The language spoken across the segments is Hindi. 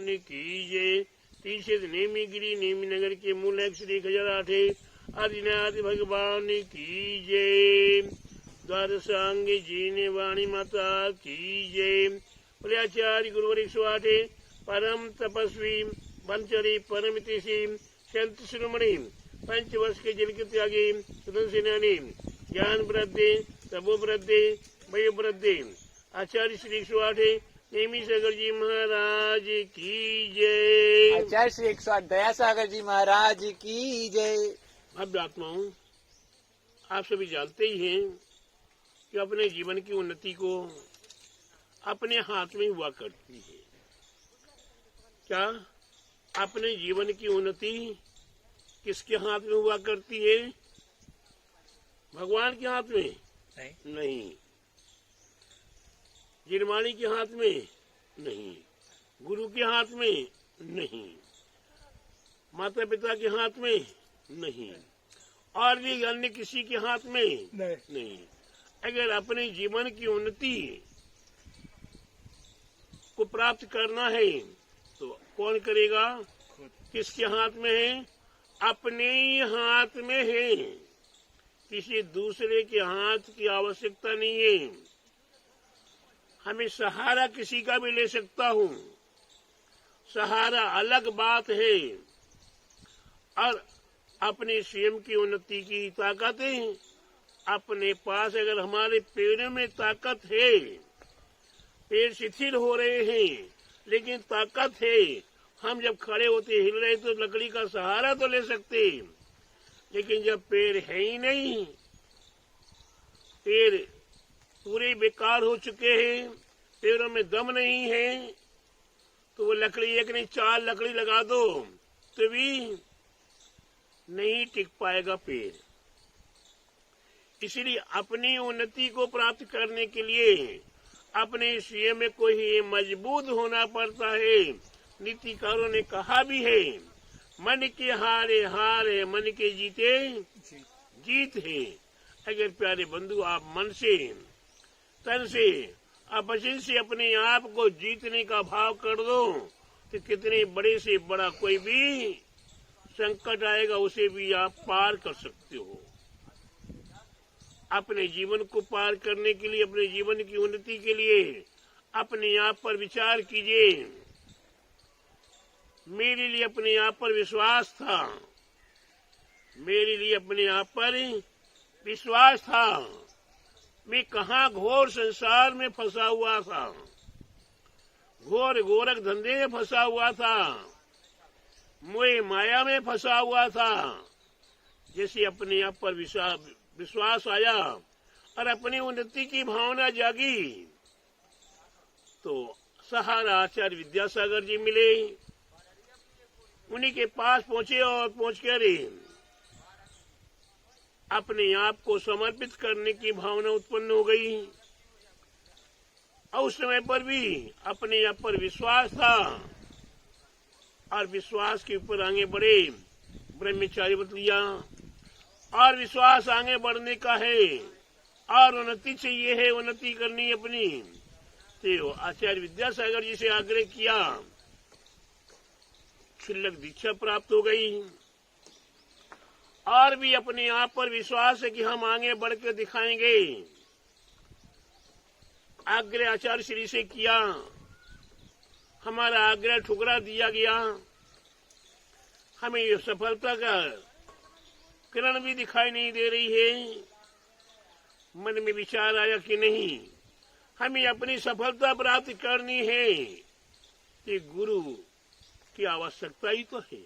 भगवान की जय। तीसरे नेमी गिरी नेमी नगर के मूल श्री 1008 आदिनाथ भगवान की जय। द्वादशांग जीने वाणी माता की जय। बोले आचार्य गुरुवर 108 परम तपस्वी वंचरी परमितिशी संत शिरोमणि पंचवर्ष के जल के त्यागी सुदन सेनानी ज्ञान वृद्धि तपो वृद्धि वय वृद्धि आचार्य श्री 108 नेमी सागर जी महाराज की जय। आचार्य श्री 108 दया सागर जी महाराज की जय। अब आत्माओं, आप सभी जानते ही हैं कि अपने जीवन की उन्नति को अपने हाथ में हुआ करती है। क्या अपने जीवन की उन्नति किसके हाथ में हुआ करती है? भगवान के हाथ में नहीं। जिनवाणी के हाथ में नहीं। गुरु के हाथ में नहीं। माता पिता के हाथ में नहीं। और भी अन्य किसी के हाथ में नहीं। अगर अपने जीवन की उन्नति को प्राप्त करना है तो कौन करेगा? किसके हाथ में है? अपने ही हाथ में है। किसी दूसरे के हाथ की आवश्यकता नहीं है। हमें सहारा किसी का भी ले सकता हूँ, सहारा अलग बात है। और अपने स्वयं की उन्नति की ताकत है अपने पास। अगर हमारे पैरों में ताकत है, पैर शिथिल हो रहे हैं लेकिन ताकत है, हम जब खड़े होते हिल रहे तो लकड़ी का सहारा तो ले सकते। लेकिन जब पैर है ही नहीं, पैर पूरे बेकार हो चुके हैं, पैरों में दम नहीं है, तो वो लकड़ी एक नहीं 4 लकड़ी लगा दो तो भी नहीं टिक पाएगा पैर। इसलिए अपनी उन्नति को प्राप्त करने के लिए अपने स्वयं में कोई मजबूत होना पड़ता है। नीतिकारों ने कहा भी है, मन के हारे हार है, मन के जीते जीत है। अगर प्यारे बंधु आप मन से, तन से, वचन से अपने आप को जीतने का भाव कर दो तो कितने बड़े से बड़ा कोई भी संकट आएगा उसे भी आप पार कर सकते हो। अपने जीवन को पार करने के लिए, अपने जीवन की उन्नति के लिए अपने आप पर विचार कीजिए। मेरे लिए अपने आप पर विश्वास था, मेरे लिए अपने आप पर विश्वास था। मैं कहाँ घोर संसार में फंसा हुआ था, घोर गोरख धंधे में फंसा हुआ था, मोह माया में फंसा हुआ था। जैसे अपने आप पर विश्वास आया और अपनी उन्नति की भावना जागी तो सहारा आचार्य विद्यासागर जी मिले। उन्हीं के पास पहुंचे और पहुंचकर अपने आप को समर्पित करने की भावना उत्पन्न हो गई। और उस समय पर भी अपने आप पर विश्वास था और विश्वास के ऊपर आगे बढ़े, ब्रह्मचारी व्रत लिया। और विश्वास आगे बढ़ने का है और उन्नति चाहिए है, उन्नति करनी अपनी। तो आचार्य विद्यासागर जी से आग्रह किया, क्षुल्लक दीक्षा प्राप्त हो गई। और भी अपने आप पर विश्वास है कि हम आगे बढ़ के दिखाएंगे। आग्रह आचार्य श्री से किया, हमारा आग्रह ठुकरा दिया गया। हमें ये सफलता का किरण भी दिखाई नहीं दे रही है। मन में विचार आया कि नहीं, हमें अपनी सफलता प्राप्त करनी है कि गुरु की आवश्यकता ही तो है।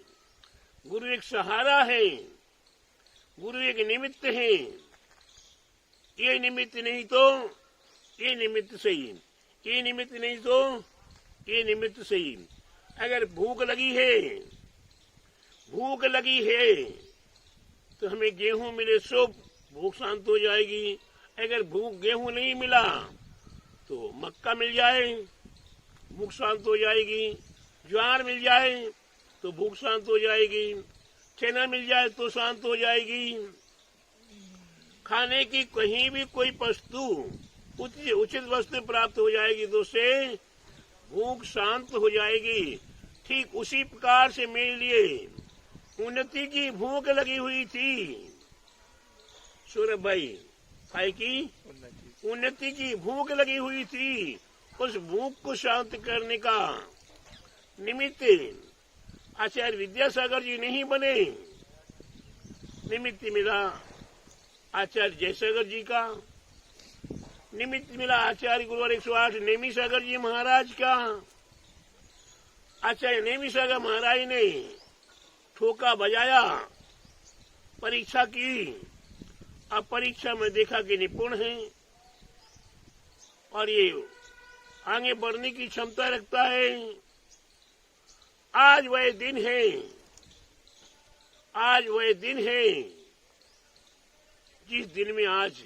गुरु एक सहारा है, गुरु एक निमित्त है। ये निमित्त नहीं तो ये निमित्त सही, ये निमित्त नहीं तो ये निमित्त सही। अगर भूख लगी है तो हमें गेहूं मिले सो भूख शांत हो जाएगी। अगर गेहूं नहीं मिला तो मक्का मिल जाए, भूख शांत हो जाएगी। ज्वार मिल जाए तो भूख शांत हो जाएगी। चना मिल जाए तो शांत हो जाएगी। खाने की कहीं भी कोई वस्तु, उचित वस्तु प्राप्त हो जाएगी तो उससे भूख शांत हो जाएगी। ठीक उसी प्रकार से मेरे लिए उन्नति की भूख लगी हुई थी। सौरभ भाई, काय की उन्नति की भूख लगी हुई थी। उस भूख को शांत करने का निमित्त आचार्य विद्यासागर जी नहीं बने, निमित्त मिला आचार्य जयसागर जी का, निमित्त मिला आचार्य गुरुवर 108 नेमी सागर जी महाराज का। आचार्य नेमी सागर महाराज ने ठोका बजाया, परीक्षा की। अब परीक्षा में देखा कि निपुण है और ये आगे बढ़ने की क्षमता रखता है। आज वह दिन है, आज वह दिन है जिस दिन में आज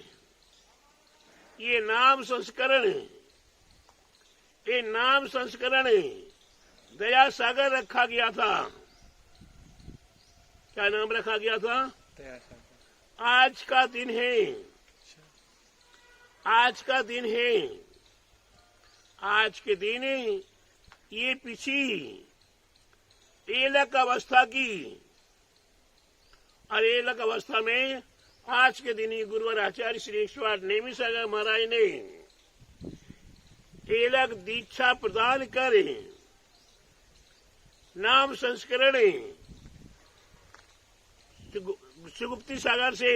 ये नाम संस्करण, ये नाम संस्करण दया सागर रखा गया था। क्या नाम रखा गया था? आज का दिन है, आज का दिन है। आज के दिन ये पिछी एलक अवस्था की, और एलक अवस्था में आज के दिन ही गुरुवर आचार्य श्री 108 नेमी सागर महाराज ने एलक दीक्षा प्रदान कर नाम संस्करण सुगुप्ती सागर से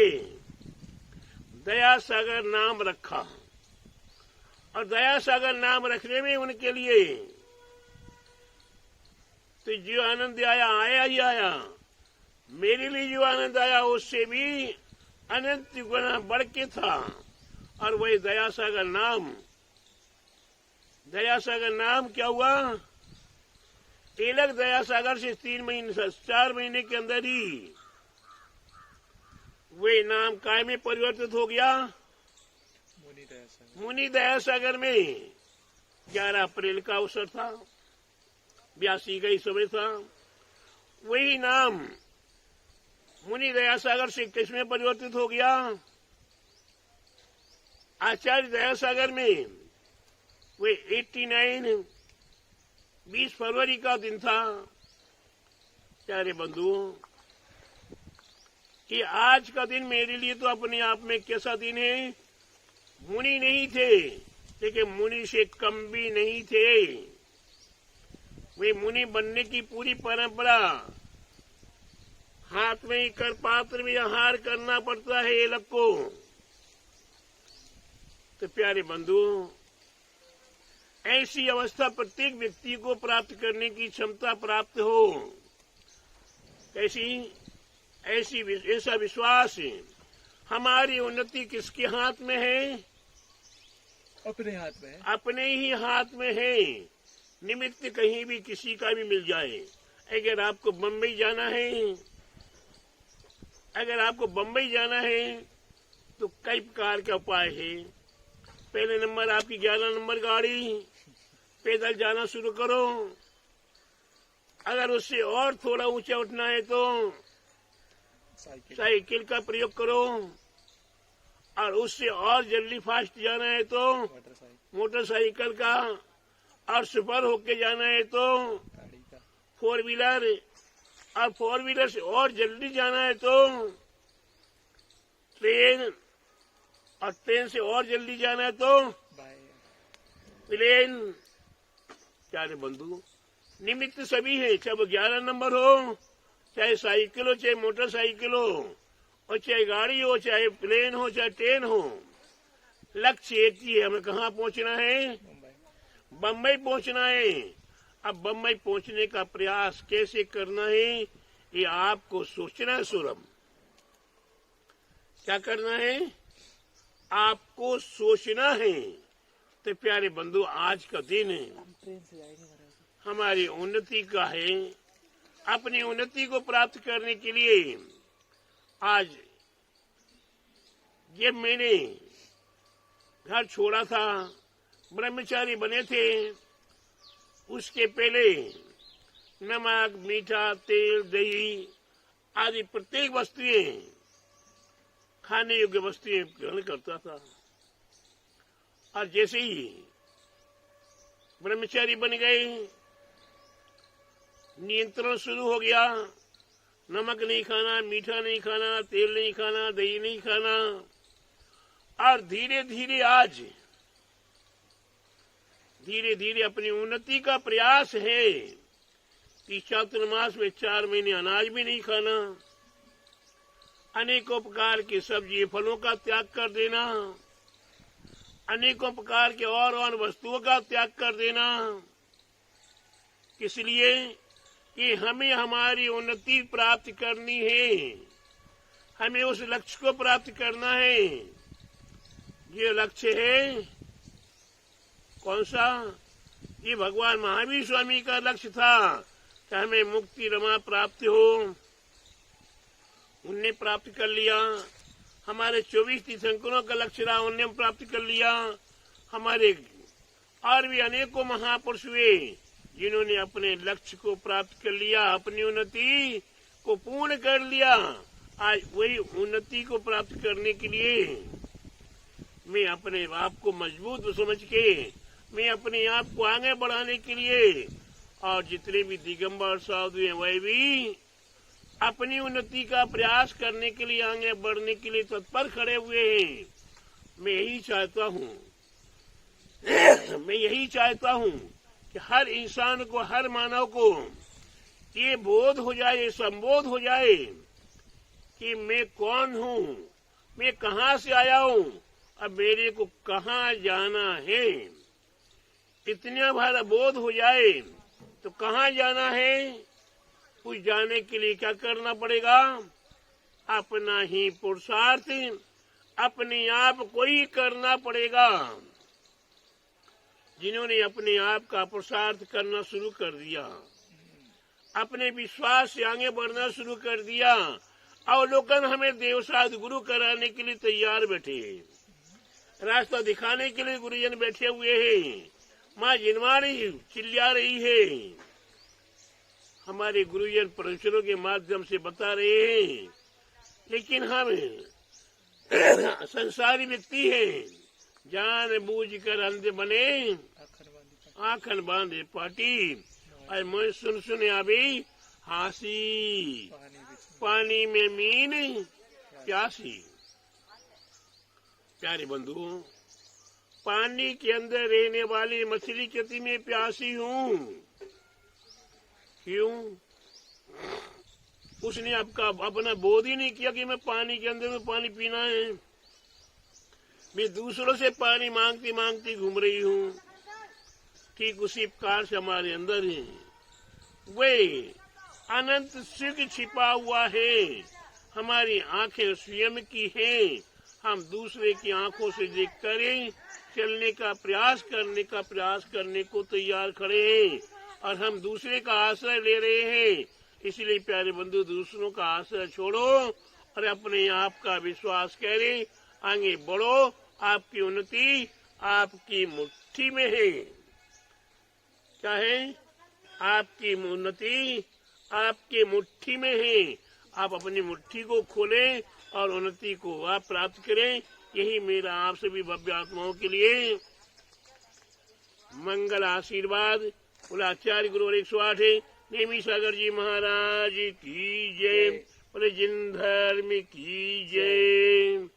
दया सागर नाम रखा। और दया सागर नाम रखने में उनके लिए तो जो आनंद आया ही आया। मेरे लिए जो आनंद आया उससे भी अनंत गुना बढ़ के था। और वही दया सागर नाम क्या हुआ? एलक दया सागर से 4 महीने के अंदर ही वे नाम काय में परिवर्तित हो गया? मुनि दया सागर में। 11 अप्रैल का अवसर था, 82 का समय था। वही नाम मुनि दया सागर से किसमें परिवर्तित हो गया? आचार्य दया सागर में। वे 89 20 फरवरी का दिन था। प्यारे बंधुओं, कि आज का दिन मेरे लिए तो अपने आप में कैसा दिन है? मुनि नहीं थे, लेकिन मुनि से कम भी नहीं थे। वे मुनि बनने की पूरी परंपरा, हाथ में ही कर पात्र में आहार करना पड़ता है एलक को। तो प्यारे बंधुओं, ऐसी अवस्था प्रत्येक व्यक्ति को प्राप्त करने की क्षमता प्राप्त हो। ऐसा विश्वास है। हमारी उन्नति किसके हाथ में है? अपने हाथ में है। अपने ही हाथ में है। निमित्त कहीं भी किसी का भी मिल जाए। अगर आपको बम्बई जाना है तो कई प्रकार के उपाय है। पहले नंबर आपकी 11 नंबर गाड़ी, पैदल जाना शुरू करो। अगर उससे और थोड़ा ऊंचा उठना है तो साइकिल का प्रयोग करो। और उससे और जल्दी फास्ट जाना है तो मोटरसाइकिल का। और सुपर होके जाना है तो 4 व्हीलर। और 4 व्हीलर से और जल्दी जाना है तो ट्रेन। और ट्रेन से और जल्दी जाना है तो प्लेन। प्यारे बंधु, निमित्त सभी है, चाहे वो 11 नंबर हो, चाहे साइकिल हो, चाहे मोटरसाइकिल हो, और चाहे गाड़ी हो, चाहे प्लेन हो, चाहे ट्रेन हो। लक्ष्य एक ही है, हमें कहाँ पहुंचना है? बम्बई पहुंचना है। अब बम्बई पहुंचने का प्रयास कैसे करना है, ये आपको सोचना है। सूरम, क्या करना है? आपको सोचना है। तो प्यारे बंधु, आज का दिन हमारी उन्नति का है। अपनी उन्नति को प्राप्त करने के लिए आज जब मैंने घर छोड़ा था, ब्रह्मचारी बने थे, उसके पहले नमक, मीठा, तेल, दही आदि प्रत्येक वस्तुएं, खाने योग्य वस्तुएं ग्रहण करता था। और जैसे ही ब्रह्मचारी बन गए नियंत्रण शुरू हो गया। नमक नहीं खाना, मीठा नहीं खाना, तेल नहीं खाना, दही नहीं खाना। और धीरे धीरे आज धीरे धीरे अपनी उन्नति का प्रयास है कि चातुर्मास में 4 महीने अनाज भी नहीं खाना, अनेकों प्रकार के सब्जी फलों का त्याग कर देना, अनेकों प्रकार के और वस्तुओं का त्याग कर देना। इसलिए कि हमें हमारी उन्नति प्राप्त करनी है, हमें उस लक्ष्य को प्राप्त करना है। ये लक्ष्य है कौन सा? ये भगवान महावीर स्वामी का लक्ष्य था कि हमें मुक्ति रमा प्राप्त हो। उनने प्राप्त कर लिया। हमारे 24 तीर्थंकरों का लक्ष्य रहा, उनने प्राप्त कर लिया। हमारे और भी अनेकों महापुरुष हुए जिन्होंने अपने लक्ष्य को प्राप्त कर लिया, अपनी उन्नति को पूर्ण कर लिया। आज वही उन्नति को प्राप्त करने के लिए मैं अपने आप को मजबूत समझ के, मैं अपने आप को आगे बढ़ाने के लिए, और जितने भी दिगंबर साधु हैं वह भी अपनी उन्नति का प्रयास करने के लिए, आगे बढ़ने के लिए तत्पर खड़े हुए हैं। मैं यही चाहता हूँ कि हर इंसान को, हर मानव को ये बोध हो जाए, ये संबोध हो जाए कि मैं कौन हूँ, मैं कहाँ से आया हूँ, अब मेरे को कहाँ जाना है। इतना भर बोध हो जाए तो कहाँ जाना है, कुछ जाने के लिए क्या करना पड़ेगा? अपना ही पुरुषार्थ अपने आप को ही करना पड़ेगा। जिन्होंने अपने आप का पुरुषार्थ करना शुरू कर दिया, अपने विश्वास से आगे बढ़ना शुरू कर दिया, अवलोकन हमें देवसाद गुरु कराने के लिए तैयार बैठे, रास्ता दिखाने के लिए गुरुजन बैठे हुए हैं। माँ जिनवाणी चिल्ला रही है, हमारे गुरुजन परमेश्वरों के माध्यम से बता रहे हैं, लेकिन हम संसारी व्यक्ति हैं, जान बूझ कर अंधे बने, आंखन बांधे पाटी, और मैं सुन अभी हासी, पानी में मीन प्यासी। प्यारे बंधु, पानी के अंदर रहने वाली मछली खेती में प्यासी हूँ। क्यों? उसने अपना बोध ही नहीं किया कि मैं पानी के अंदर में पानी पीना है। मैं दूसरों से पानी मांगती मांगती घूम रही हूँ। ठीक उसी प्रकार से हमारे अंदर है वे अनंत सुख छिपा हुआ है। हमारी आंखें स्वयं की हैं, हम दूसरे की आंखों से देख कर चलने का प्रयास करने को तैयार खड़े हैं, और हम दूसरे का आश्रय ले रहे हैं। इसलिए प्यारे बंधु, दूसरों का आश्रय छोड़ो और अपने आप का विश्वास करें, आगे बढ़ो। आपकी उन्नति आपकी मुट्ठी में है। क्या है? आपकी उन्नति आपके मुट्ठी में है। आप अपनी मुट्ठी को खोलें और उन्नति को आप प्राप्त करें। यही मेरा आप सभी भव्य आत्माओं के लिए मंगल आशीर्वाद। बोला आचार्य गुरुवर 108 नेमी सागर जी महाराज की जय। बोले जिन धर्म की जय।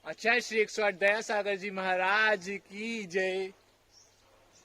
आचार्य श्री 108 दया सागर जी महाराज की जय।